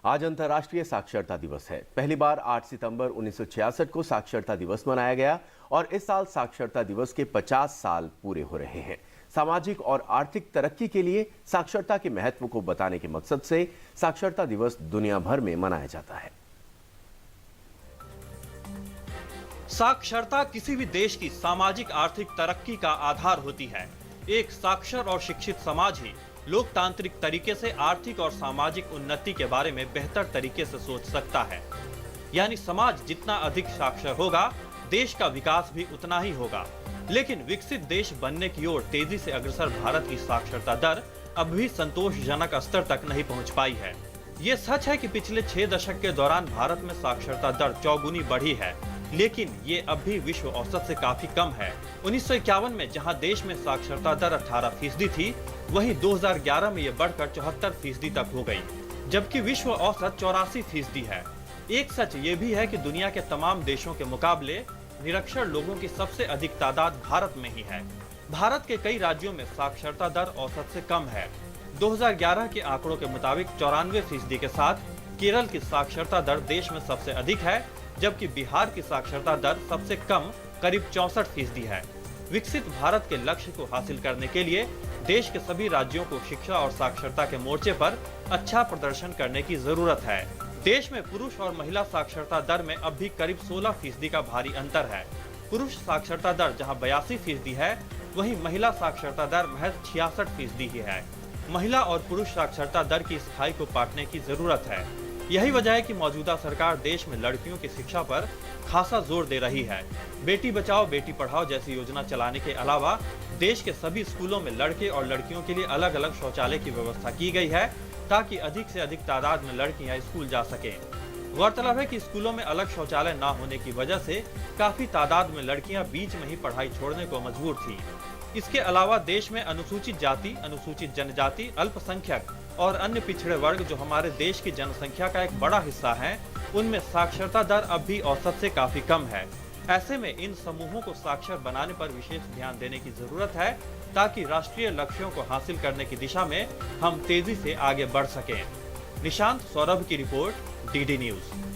आज अंतर्राष्ट्रीय साक्षरता दिवस है। पहली बार 8 सितंबर 1966 को साक्षरता दिवस मनाया गया और इस साल साक्षरता दिवस के 50 साल पूरे हो रहे हैं। सामाजिक और आर्थिक तरक्की के लिए साक्षरता के महत्व को बताने के मकसद से साक्षरता दिवस दुनिया भर में मनाया जाता है। साक्षरता किसी भी देश की सामाजिक आर्थिक तरक्की का आधार होती है। एक साक्षर और शिक्षित समाज ही लोकतांत्रिक तरीके से आर्थिक और सामाजिक उन्नति के बारे में बेहतर तरीके से सोच सकता है। यानी समाज जितना अधिक साक्षर होगा, देश का विकास भी उतना ही होगा। लेकिन विकसित देश बनने की ओर तेजी से अग्रसर भारत की साक्षरता दर अब भी संतोषजनक स्तर तक नहीं पहुंच पाई है। ये सच है कि पिछले 6 दशक के दौरान भारत में साक्षरता दर चौगुनी बढ़ी है, लेकिन ये अब भी विश्व औसत से काफी कम है। 1951 में जहां देश में साक्षरता दर 18% थी, वहीं 2011 में ये बढ़कर 74% तक हो गई, जबकि विश्व औसत 84% है। एक सच ये भी है कि दुनिया के तमाम देशों के मुकाबले निरक्षर लोगों की सबसे अधिक तादाद भारत में ही है। भारत के कई राज्यों में साक्षरता दर औसत से कम है। 2011 के आंकड़ों के मुताबिक 94% के साथ केरल की साक्षरता दर देश में सबसे अधिक है, जबकि बिहार की साक्षरता दर सबसे कम करीब 64% है। विकसित भारत के लक्ष्य को हासिल करने के लिए देश के सभी राज्यों को शिक्षा और साक्षरता के मोर्चे पर अच्छा प्रदर्शन करने की जरूरत है। देश में पुरुष और महिला साक्षरता दर में अब भी करीब 16% का भारी अंतर है। पुरुष साक्षरता दर जहां 82% है, वहीं महिला साक्षरता दर महज 66% ही है। महिला और पुरुष साक्षरता दर की इस खाई को पाटने की जरूरत है। यही वजह है कि मौजूदा सरकार देश में लड़कियों की शिक्षा पर खासा जोर दे रही है। बेटी बचाओ बेटी पढ़ाओ जैसी योजना चलाने के अलावा देश के सभी स्कूलों में लड़के और लड़कियों के लिए अलग अलग शौचालय की व्यवस्था की गई है, ताकि अधिक से अधिक तादाद में लड़कियां स्कूल जा सकें। गौरतलब है कि स्कूलों में अलग शौचालय न होने की वजह से काफी तादाद में लड़कियां बीच में ही पढ़ाई छोड़ने को मजबूर थी। इसके अलावा देश में अनुसूचित जाति, अनुसूचित जनजाति, अल्पसंख्यक और अन्य पिछड़े वर्ग जो हमारे देश की जनसंख्या का एक बड़ा हिस्सा है, उनमें साक्षरता दर अब भी औसत से काफी कम है। ऐसे में इन समूहों को साक्षर बनाने पर विशेष ध्यान देने की जरूरत है, ताकि राष्ट्रीय लक्ष्यों को हासिल करने की दिशा में हम तेजी से आगे बढ़ सकें। निशांत सौरभ की रिपोर्ट, डीडी न्यूज।